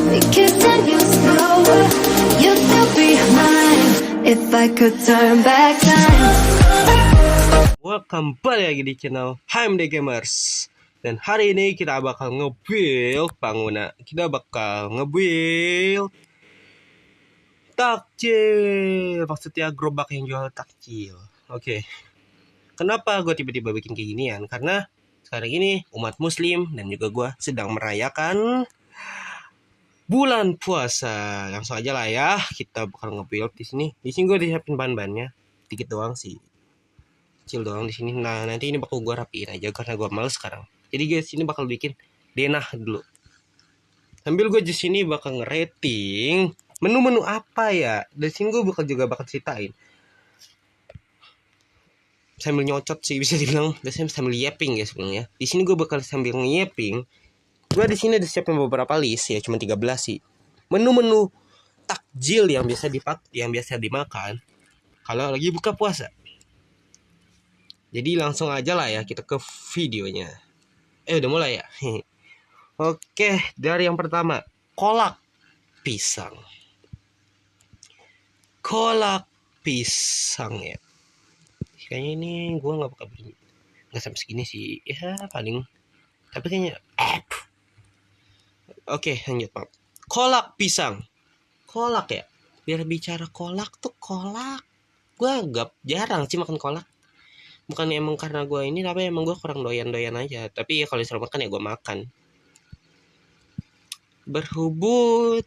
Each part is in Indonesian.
We continue slower. You still be mine if I could turn back time. Welcome balik lagi di channel HMD Gamers. Dan hari ini kita bakal nge-build bangunan. Kita bakal nge-build takjil. Maksudnya gerobak yang jual takjil. Oke. Kenapa gue tiba-tiba bikin kayak ginian? Karena sekarang ini umat muslim dan juga gue sedang merayakan bulan puasa. Langsung aja lah ya. Kita bakal nge-build di sini. Di sini gue disiapin bahan-bahannya. Dikit doang sih. Kecil doang di sini. Nah, nanti ini bakal gue rapiin aja karena gue males sekarang. Jadi guys, ini bakal bikin denah dulu. Sambil gue di sini bakal ngerating menu-menu apa ya. Dari sini gue bakal ceritain. Sambil nyocot sih bisa dibilang. Biasanya sambil yapping ya sebenarnya. Di sini gue bakal sambil nge-yapping. Gue di sini ada siapin beberapa list ya, cuma 13 sih. Menu-menu takjil yang biasa dimakan kalau lagi buka puasa. Jadi langsung aja lah ya kita ke videonya. Udah mulai ya. Oke, dari yang pertama, kolak pisang. Kolak pisang ya. Kayaknya ini gue nggak bakal beli, nggak sampai segini sih. Ya paling. Tapi kayaknya. Oke, lanjut Pak. Kolak pisang. Kolak ya. Biar bicara kolak tuh kolak. Gue agak jarang sih makan kolak. Bukan emang karena gue ini, tapi emang gue kurang doyan-doyan aja. Tapi ya kalau disuruh makan ya gue makan. Berhubung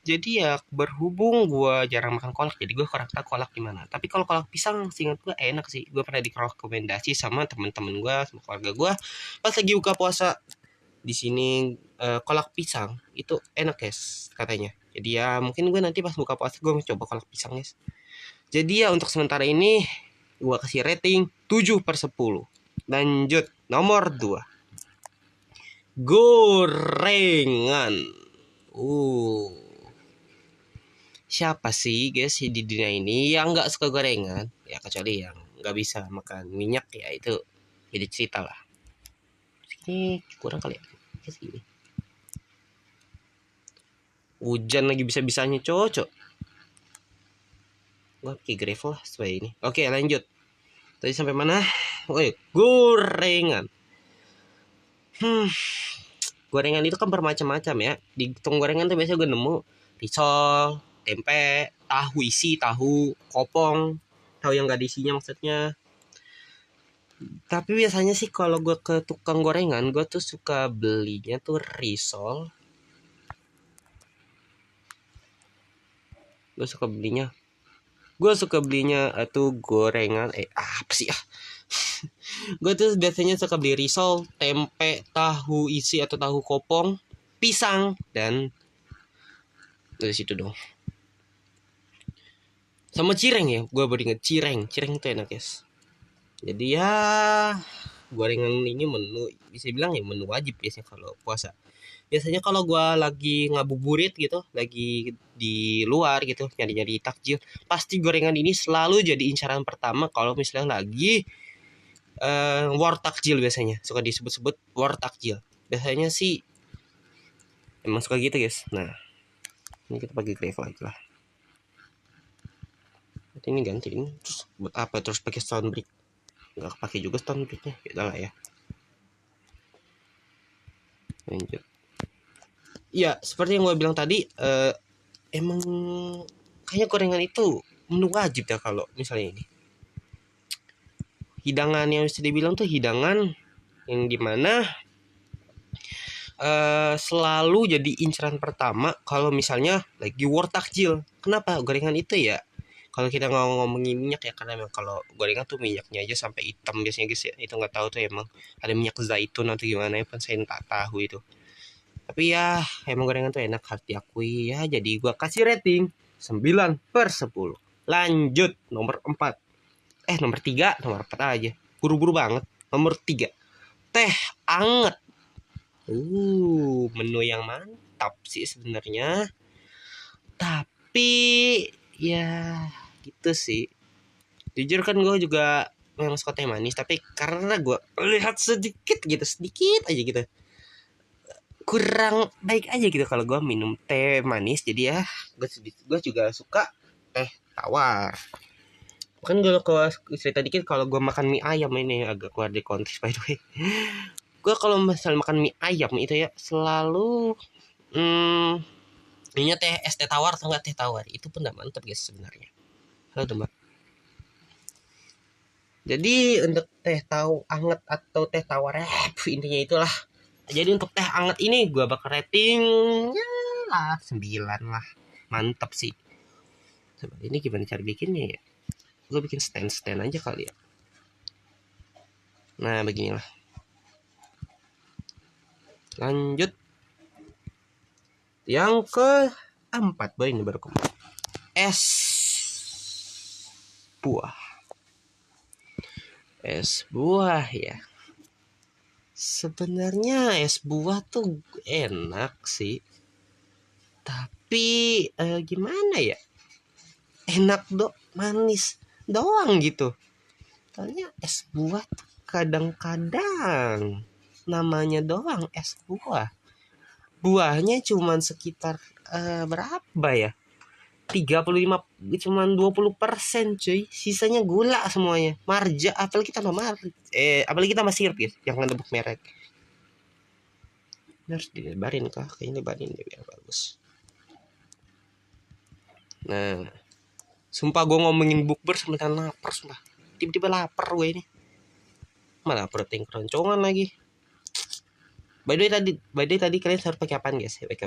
gue jarang makan kolak, jadi gue kurang tahu kolak gimana. Tapi kalau kolak pisang seingat gue enak sih. Gue pernah direkomendasi sama teman-teman gue, sama keluarga gue pas lagi buka puasa di sini. Kolak pisang itu enak guys katanya. Jadi ya mungkin gue nanti pas buka puasa gue mau coba kolak pisang guys. Jadi ya untuk sementara ini gue kasih rating 7/10. Lanjut nomor 2, gorengan. Siapa sih guys di dunia ini yang nggak suka gorengan? Ya kecuali yang nggak bisa makan minyak ya, itu beda cerita lah. Ini kurang kali ya. Segini. Hujan lagi bisa-bisanya cocok. Gue pakai gravel lah supaya ini. Oke lanjut. Tadi sampai mana? Gorengan. Gorengan itu kan bermacam-macam ya. Di tong gorengan tuh biasanya gue nemu risol, tempe, tahu isi, tahu kopong, tahu yang gak ada isinya maksudnya. Tapi biasanya sih kalau gue ke tukang gorengan, gue tuh suka belinya tuh risol. Gue suka belinya tuh gorengan. Apa sih ah? Gue tuh biasanya suka beli risol, tempe, tahu isi atau tahu kopong, pisang, dan dari situ dong. Sama cireng ya, gue baru inget cireng itu enak guys. Jadi ya gorengan ini bisa bilang ya menu wajib biasanya kalau puasa. Biasanya kalau gue lagi ngabuburit gitu, lagi di luar gitu, nyari-nyari takjil, pasti gorengan ini selalu jadi incaran pertama kalau misalnya lagi war takjil. Biasanya suka disebut-sebut war takjil. Biasanya sih emang suka gitu guys. Nah, ini kita pakai gravel aja lah. Ini gantiin terus buat apa terus pakai stone brick? Nggak pakai juga stone bricknya, ya lah ya. Lanjut. Ya seperti yang gue bilang tadi, emang kayaknya gorengan itu menu wajib ya kalau misalnya ini. Hidangan yang bisa dibilang tuh hidangan yang dimana selalu jadi incaran pertama kalau misalnya lagi war takjil. Kenapa? Gorengan itu ya. Kalau kita ngomongin minyak ya, karena memang kalau gorengan tuh minyaknya aja sampai hitam biasanya guys ya. Itu nggak tahu tuh emang ada minyak zaitun atau gimana ya, saya nggak tahu itu. Tapi ya emang gorengan tuh enak, harus diakui ya. Jadi gua kasih rating 9/10. Lanjut nomor 4. Nomor 3, nomor 4 aja. Buru-buru banget. Nomor 3. Teh anget. Menu yang mantap sih sebenarnya. Tapi ya gitu sih. Jujur kan gue juga memang suka teh manis, tapi karena gue lihat sedikit aja gitu, kurang baik aja gitu kalau gue minum teh manis. Jadi ya gue juga suka teh tawar. Kan kalau cerita dikit, kalau gue makan mie ayam ini agak keluar dari konteks by the way. Gue kalau misalnya makan mie ayam itu ya selalu minyak teh es teh tawar atau enggak teh tawar. Itu pun udah mantep guys sebenarnya. Halo teman. Jadi untuk teh tahu anget atau teh tawar intinya itulah. Jadi untuk teh anget ini gue bakal rating ya lah 9 lah. Mantap sih. Coba ini gimana cara bikinnya ya? Gue bikin stand aja kali ya. Nah beginilah. Lanjut. Yang keempat boy, ini baru keempat. Es buah. Es buah ya. Sebenarnya es buah tuh enak sih. Tapi gimana ya? Enak manis doang gitu. Soalnya es buah tuh kadang-kadang namanya doang es buah. Buahnya cuman sekitar berapa ya? 35, cuman 20% cuy. Sisanya gula semuanya. Marja, apalagi tambah sirup ya, jangan nebuk merek. Ini harus dilebarin kah? Kayaknya lebarin deh biar bagus. Nah, sumpah gue ngomongin bukber sebentar lapar sumpah. Tiba-tiba lapar gue ini. Malah protein keroncongan lagi. By the way tadi kalian harus pakai apaan guys? WK.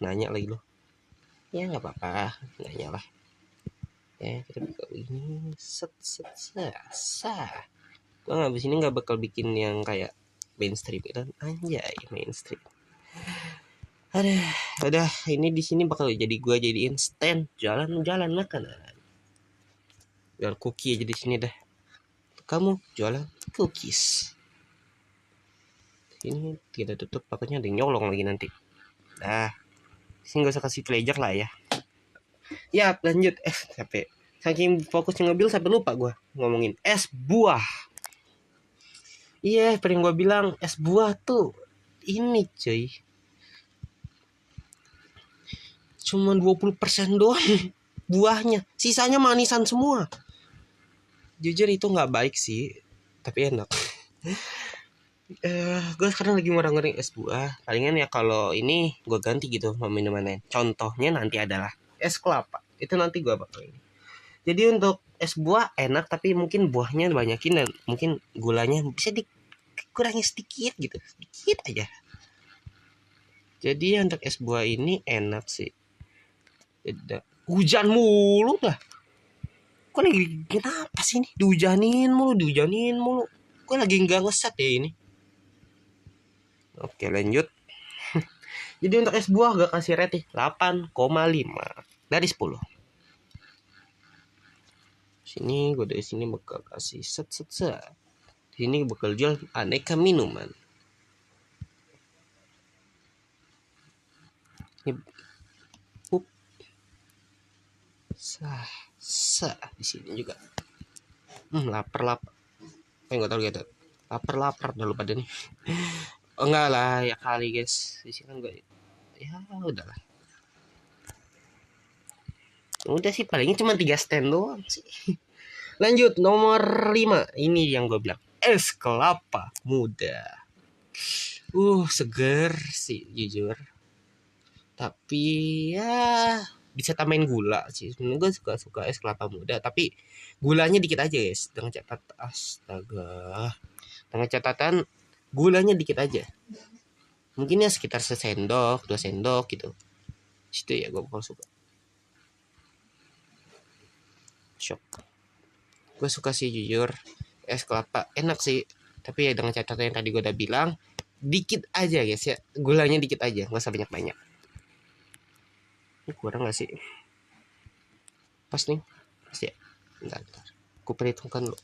Nanya lagi lo. Ya nggak apa-apa, nanya lah. Ya kita buka ini. Gue abis ini nggak bakal bikin yang kayak mainstream itu. Anjay mainstream. Udah ini di sini bakal jadiin stand jalan makanan. Jual cookie aja di sini dah. Kamu jualan cookies. Ini kita tutup, takutnya ada yang nyolong lagi nanti. Dah, sini gak usah kasih pleasure lah ya. Ya lanjut, sampai saking fokus ngebil sampai lupa gue ngomongin es buah. Iya, paling gue bilang es buah tuh ini cuy. Cuman 20% doang buahnya, sisanya manisan semua. Jujur itu nggak baik sih, tapi enak. Gue sekarang lagi ngoreng es buah. Palingan ya kalau ini gue ganti gitu sama minuman lain. Contohnya nanti adalah es kelapa. Itu nanti gue bakal ini. Jadi untuk es buah enak, tapi mungkin buahnya banyakin dan mungkin gulanya bisa dikurangi sedikit gitu, sedikit aja. Jadi untuk es buah ini enak sih. Hujan mulu dah. Kok lagi kenapa sih ini? Dihujanin mulu. Kok lagi nggak ngeset ya ini? Oke lanjut. Jadi untuk es buah gak kasih rating 8,5 dari 10. Sini gue dari sini bakal kasih set. Sini bakal jual aneka minuman. Ini di sini juga. Lapar. Enggak tahu gitu. Lapar udah lupa deh nih. Oh enggak lah ya kali guys. Di sini kan gue ya udahlah. Udah sih palingnya cuma 3 stand doang sih. Lanjut nomor 5. Ini yang gue bilang es kelapa muda. Seger sih jujur. Tapi ya bisa tambahin gula sih. Sebenarnya gue suka es kelapa muda, tapi gulanya dikit aja guys. Dengan catatan gulanya dikit aja. Mungkin ya sekitar 1 sendok, 2 sendok gitu. Situ ya gue bakal suka. Shock. Gue suka sih jujur es kelapa enak sih, tapi ya dengan catatan yang tadi gue udah bilang, dikit aja guys ya, gulanya dikit aja, nggak usah banyak. Ini kurang nggak sih? Pas nih, pas ya. Bentar. Gue perhitungkan dulu.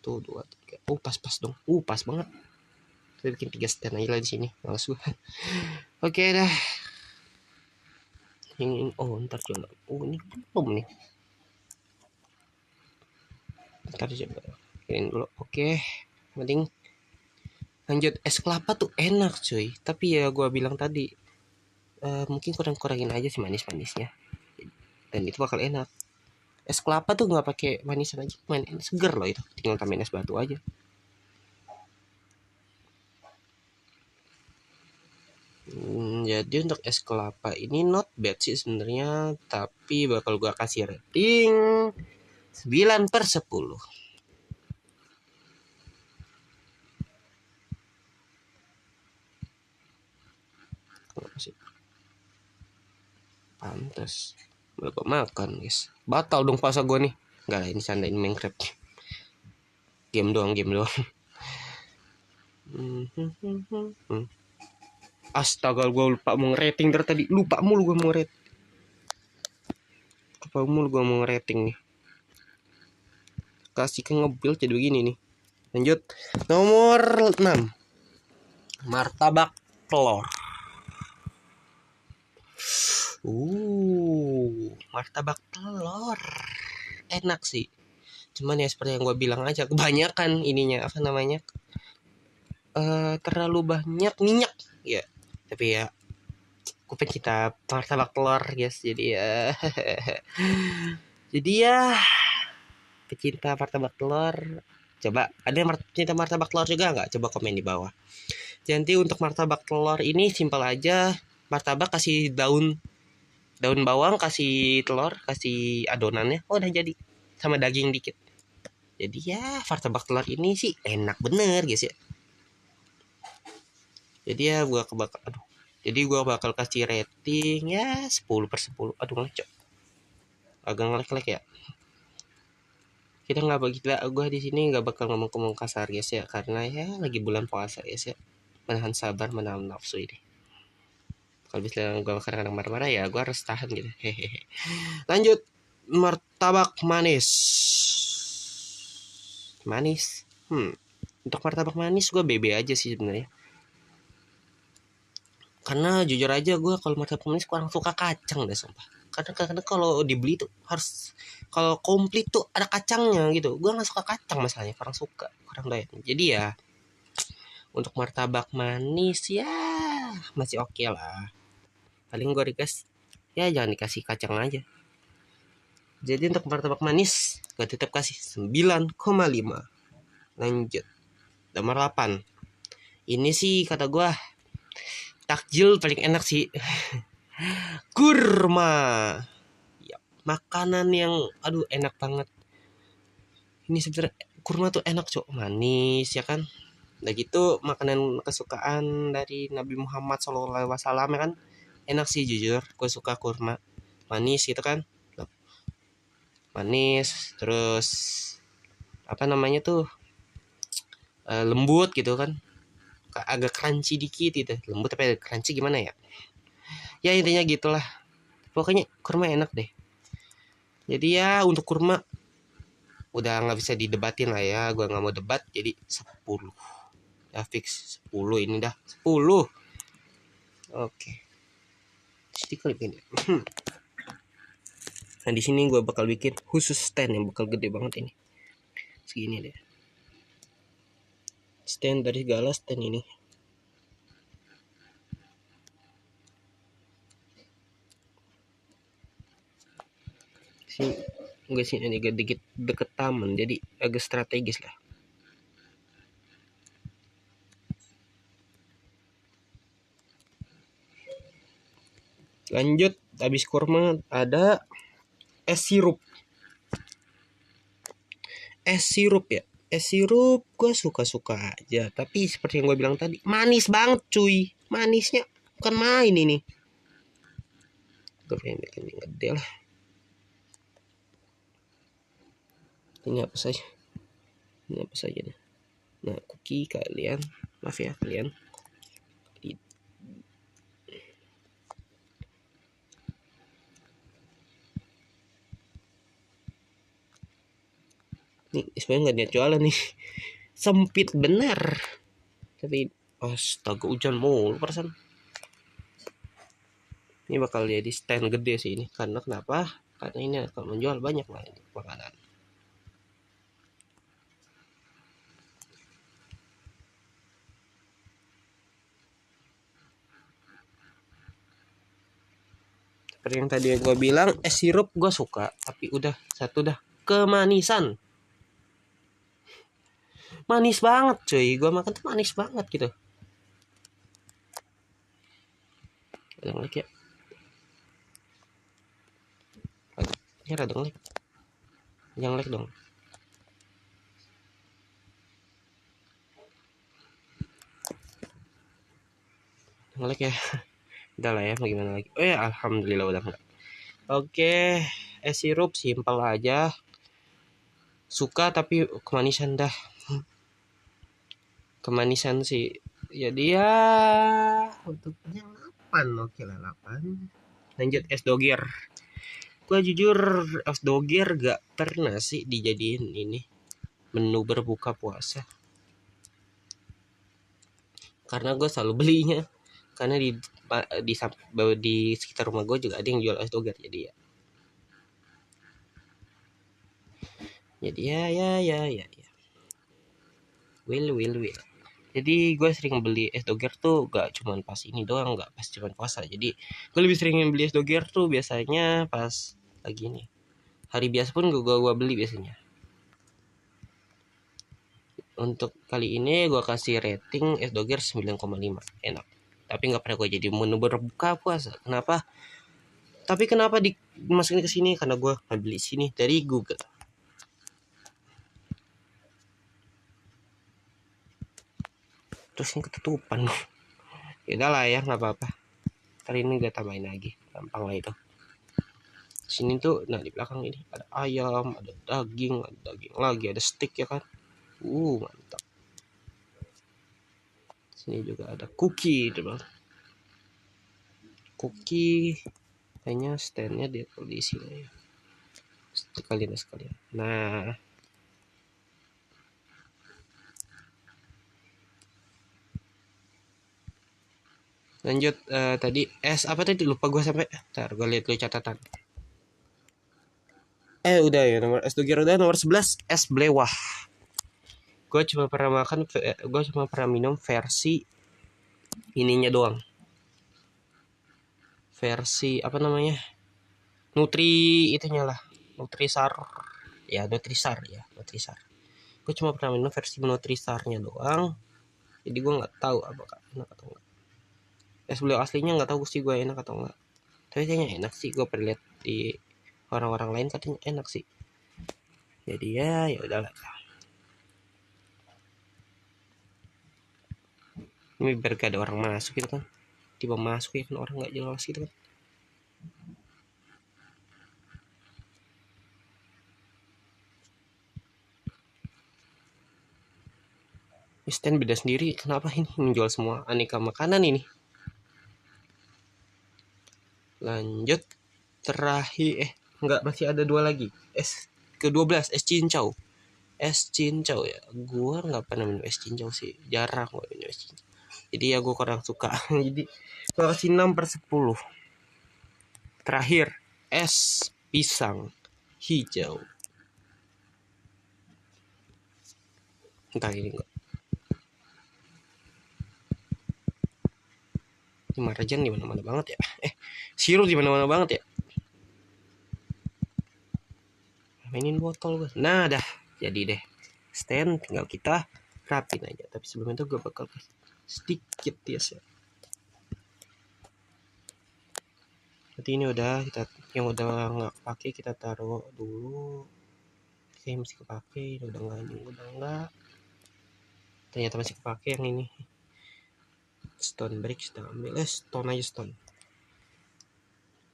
Tuh 2, 3. Pas dong. Pas banget. Kita bikin 3 stand aja lah di sini. Males gue. Oke dah. Ini ntar coba. Ini belum nih. Ntar coba. Kirim dulu. Oke. Penting Lanjut, es kelapa tuh enak cuy, tapi ya gue bilang tadi mungkin kurangin aja sih manis-manisnya, dan itu bakal enak. Es kelapa tuh nggak pakai manisan aja, main seger loh itu, tinggal tambahin es batu aja. Jadi untuk es kelapa ini not bad sih sebenarnya, tapi bakal gua kasih rating 9/10. Pantes. Berapa makan guys? Batal dong puasa gua nih. Enggak lah, ini sandain Minecraft. Game doang. Astaga, gue lupa mau ngerating dari tadi. Lupa mulu gue mau ngerating nih. Kasih ke ngebuild jadi begini nih. Lanjut. Nomor 6. Martabak telur. Martabak telur. Enak sih. Cuman ya seperti yang gue bilang aja, kebanyakan ininya apa namanya? Terlalu banyak minyak ya. Tapi ya gue pencinta martabak telur guys, jadi ya pecinta martabak telur. Coba ada pecinta martabak telur juga nggak? Coba komen di bawah. Jadi untuk martabak telur ini simpel aja. Martabak kasih daun bawang, kasih telur, kasih adonannya, udah jadi, sama daging dikit. Jadi ya martabak telur ini sih enak bener guys ya. Jadi ya gua bakal kasih rating ya 10/10. Aduh ngecok, agak ngelek ya. Kita nggak gue di sini nggak bakal ngomong kasar guys ya, karena ya lagi bulan puasa guys ya. Menahan sabar, menahan nafsu ini. Kalau misalnya gue kadang-kadang marah-marah ya gue harus tahan gitu. Hehehe. Lanjut, martabak manis. Untuk martabak manis gue BB aja sih sebenarnya. Karena jujur aja gue kalau martabak manis kurang suka kacang deh sumpah. Kadang-kadang kalau dibeli tuh harus, kalau komplit tuh ada kacangnya gitu. Gue nggak suka kacang masalahnya, kurang doyan. Jadi ya untuk martabak manis ya masih oke lah. Paling gue request ya jangan dikasih kacang aja. Jadi untuk martabak manis gue tetap kasih 9,5. Lanjut, nomor 8. Ini sih kata gue takjil paling enak sih. Kurma ya, makanan yang enak banget. Ini sebenarnya kurma tuh enak cok, manis ya kan. Udah gitu makanan kesukaan dari Nabi Muhammad SAW ya kan. Enak sih jujur, gue suka kurma manis gitu kan. Manis terus apa namanya tuh lembut gitu kan, agak crunchy dikit gitu. Lembut tapi agak crunchy gimana ya, ya intinya gitulah. Pokoknya kurma enak deh. Jadi ya untuk kurma udah nggak bisa didebatin lah ya, gue nggak mau debat, jadi 10 ya, fix 10 ini dah 10. Oke, stiker ini. Nah di sini gue bakal bikin khusus stand yang bakal gede banget ini, segini deh, stand dari segala stand ini. Sini gue sini dikit deket taman, jadi agak strategis lah. Lanjut, habis kurma ada es sirup. Es sirup gue suka aja, tapi seperti yang gue bilang tadi manis banget cuy, manisnya bukan main ini. Gue pengen bikin yang gede lah. Ini apa saja nih. Nah cookie kalian, maaf ya kalian. Nih sebenarnya nggak niat jualan nih, sempit bener, tapi astaga hujan mulu perasaan. Ini bakal jadi stand gede sih ini, karena kenapa? Karena ini akan menjual banyak lah ini makanan. seperti yang tadi gue bilang, es sirup gue suka, tapi udah satu dah kemanisan. Manis banget cuy, gue makan tuh manis banget gitu. Yang like ya. Ini rada like. Yang like dong. Yang like ya. Udah lah ya, bagaimana lagi. Oh ya, alhamdulillah udah enggak. Oke, es sirup simpel aja. Suka tapi kemanisan dah. Kemanisan sih. Jadi ya untuk yang 8, oke lah 8. Lanjut es doger. Gue jujur es doger gak pernah sih dijadiin ini menu berbuka puasa. Karena gue selalu belinya. Karena di sekitar rumah gue juga ada yang jual es doger, jadi ya. Jadi ya. Will. Jadi gue sering beli es doger tuh gak cuman pas ini doang, gak pas cuman puasa. Jadi gue lebih sering beli es doger tuh biasanya pas lagi ini. Hari biasa pun gue beli biasanya. Untuk kali ini gue kasih rating es doger 9,5. Enak. Tapi gak pernah gue jadi menu berbuka puasa. Kenapa? Tapi kenapa dimasukin ke sini? Karena gue beli sini dari Google. Terus ini ketutupan. Ya udah lah ya, nggak apa-apa. Ntar ini gue tambahin lagi, gampang lah itu. Sini tuh, nah di belakang ini ada ayam, ada daging lagi, ada steak ya kan. Mantap. Sini juga ada cookie, teman. Cookie, kayaknya standnya di sini ya. Sekalian. Nah. Lanjut tadi es apa tadi lupa gue sampai. Ntar gue lihat dulu catatan. Udah ya nomor es doger udah nomor 11 es blewah. Gue cuma pernah minum versi ininya doang. Versi apa namanya? Nutrisar. Nutrisar. Gue cuma pernah minum versi Nutrisarnya doang. Jadi gue nggak tahu apakah enak atau enggak. Es blewah aslinya nggak tahu sih gue enak atau enggak. Tapi kayaknya enak sih, gue pernah lihat di orang-orang lain katanya enak sih. Jadi ya udahlah. Ini biar gak ada orang masuk gitu kan. Tiba masuk ya kan orang nggak jelas gitu kan. Stand beda sendiri. Kenapa ini menjual semua aneka makanan ini? Lanjut terakhir enggak, masih ada 2 lagi. Es ke-12 es cincau. Es cincau ya. Gua nggak pernah minum es cincau sih. Jarang gue minum es cincau. Jadi ya gue kurang suka. Jadi gue kasih 6/10. Terakhir es pisang hijau. Entah ini enggak. Ini marjan di mana-mana banget ya. Sirup di mana-mana banget ya. Mainin botol gue. Nah dah jadi deh. Stand tinggal kita rapin aja. Tapi sebelum itu gue bakal sedikit ya. Berarti ini udah yang udah nggak pakai kita taruh dulu. Oke, masih kepake. Udah enggak. Ternyata masih kepake yang ini. Stone brick kita ambil. Stone.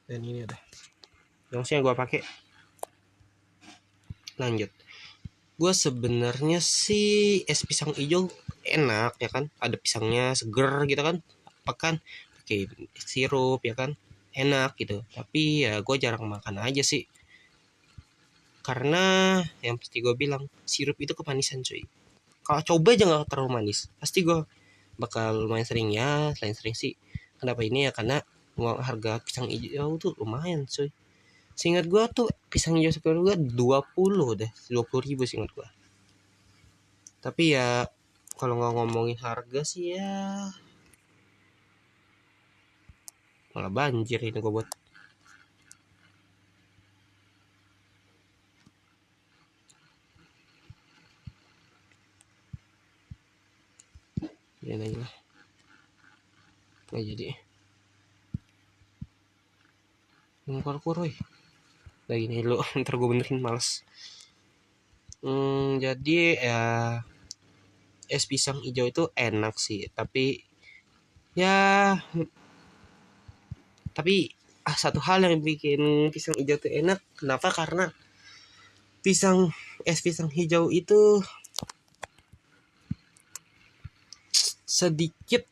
Dan ini udah. Yang gue pakai. Lanjut. Gue sebenarnya sih es pisang hijau enak ya kan. Ada pisangnya seger gitu kan. Pakai sirup ya kan. Enak gitu. Tapi ya gue jarang makan aja sih. Karena yang pasti gue bilang sirup itu kemanisan cuy. Kalau coba aja gak terlalu manis, pasti gue bakal lumayan sering ya. Selain sering sih, kenapa ini ya, karena harga pisang hijau tuh lumayan cuy. Seingat gue tuh pisang hijau sekitar gue 20 ribu seingat gue. Tapi ya kalau nggak ngomongin harga sih ya malah banjir ini gue buat. Biarin aja lah. Nggak jadi. Keluar woi. Udah gini dulu, ntar gue benerin, males. Jadi ya es pisang hijau itu enak sih, tapi satu hal yang bikin pisang hijau itu enak, kenapa? Karena es pisang hijau itu sedikit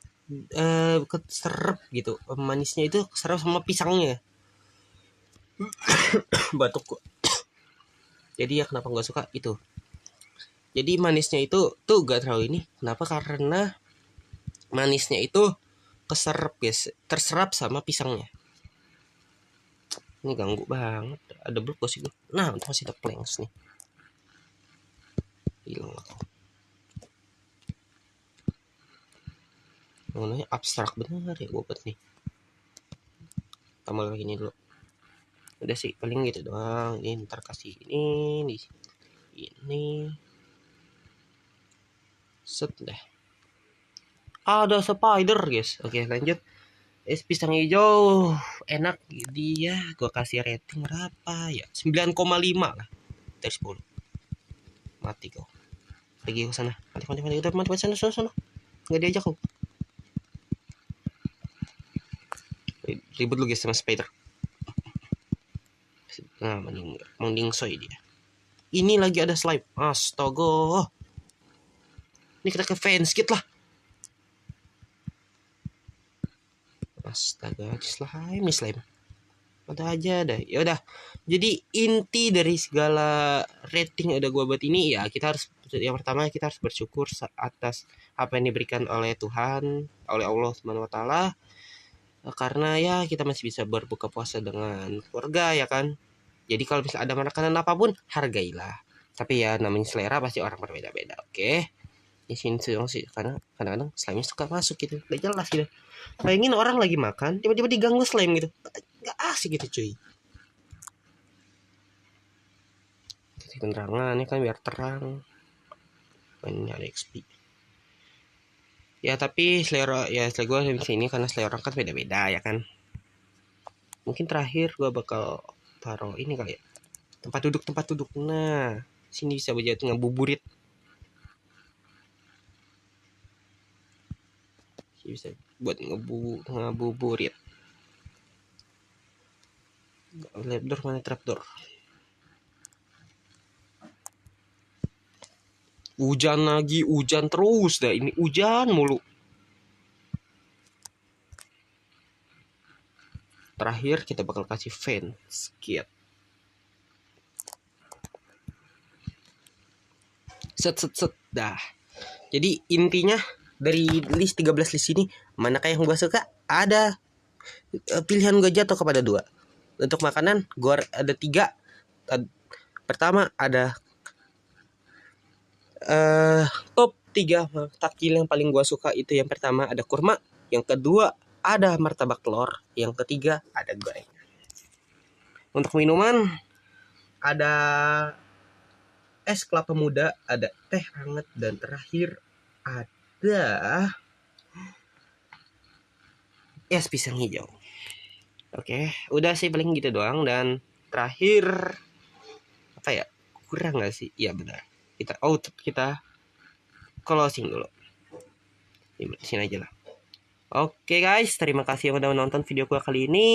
keserap gitu, manisnya itu keserap sama pisangnya. Batuk kok. Jadi ya kenapa nggak suka itu. Jadi manisnya itu tuh gak terlalu ini. Kenapa? Karena manisnya itu keserap guys, terserap sama pisangnya. Ini ganggu banget. Ada blok sih gue. Nah, untuk masih ada planks nih. Hilang aku. Namanya abstrak bener ya gue buat nih. Tambah lagi ini dulu. Udah sih paling gitu doang. Ini ntar kasih ini set deh. Ada spider guys. Oke lanjut. Es pisang hijau enak dia. Gue kasih rating berapa ya? 9,5 lah dari 10. Mati kau. Pergi ke sana. Mati. Udah mati sana. Nggak diajak kau. Ribut lu guys sama spider. Nah, mending soy dia. Ini lagi ada slime. Astaga. Ini kita ke fans kit lah. Astaga, slime. Ada aja dah. Ya udah. Jadi inti dari segala rating udah gua buat ini ya, yang pertama kita harus bersyukur atas apa yang diberikan oleh Tuhan, oleh Allah Subhanahu wa taala. Karena ya kita masih bisa berbuka puasa dengan keluarga ya kan. Jadi kalau misalnya ada makanan apapun, hargailah. Tapi ya namanya selera pasti orang berbeda-beda, oke? Di sini sih karena kadang-kadang slime suka masuk gitu, gak jelas gitu. Bayangin orang lagi makan, tiba-tiba diganggu slime gitu, gak asik gitu cuy. Kasih penerangan ini kan biar terang. Banyak XP. Ya tapi selera gue di sini karena selera orang kan beda-beda ya kan. Mungkin terakhir gue bakal taruh ini kali ya, tempat duduk. Nah sini bisa buat ngabuburit, bisa buat ngabuburit. Trapdoor mana trapdoor? Hujan lagi, hujan terus dah, ini hujan mulu. Terakhir kita bakal kasih fence kit. Set dah. Jadi intinya dari list 13 list ini, manakah yang gue suka? Ada pilihan gue jatuh kepada 2. Untuk makanan gue ada 3. Pertama ada top 3 takjil yang paling gue suka itu, yang pertama ada kurma, yang kedua ada martabak telur, yang ketiga ada goreng. Untuk minuman ada es kelapa muda, ada teh hangat, dan terakhir ada es pisang hijau. Oke, udah sih paling gitu doang. Dan terakhir apa ya, kurang nggak sih? Iya benar, kita closing dulu di sini aja lah. Oke guys, terima kasih yang udah menonton video gue kali ini.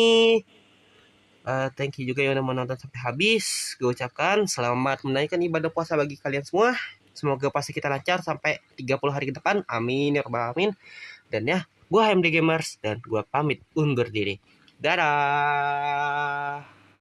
Thank you juga yang udah menonton sampai habis. Gue ucapkan selamat menunaikan ibadah puasa bagi kalian semua. Semoga puasa kita lancar sampai 30 hari ke depan. Amin ya rabbal alamin. Dan ya, gue HMD Gamers dan gue pamit undur diri. Dadah.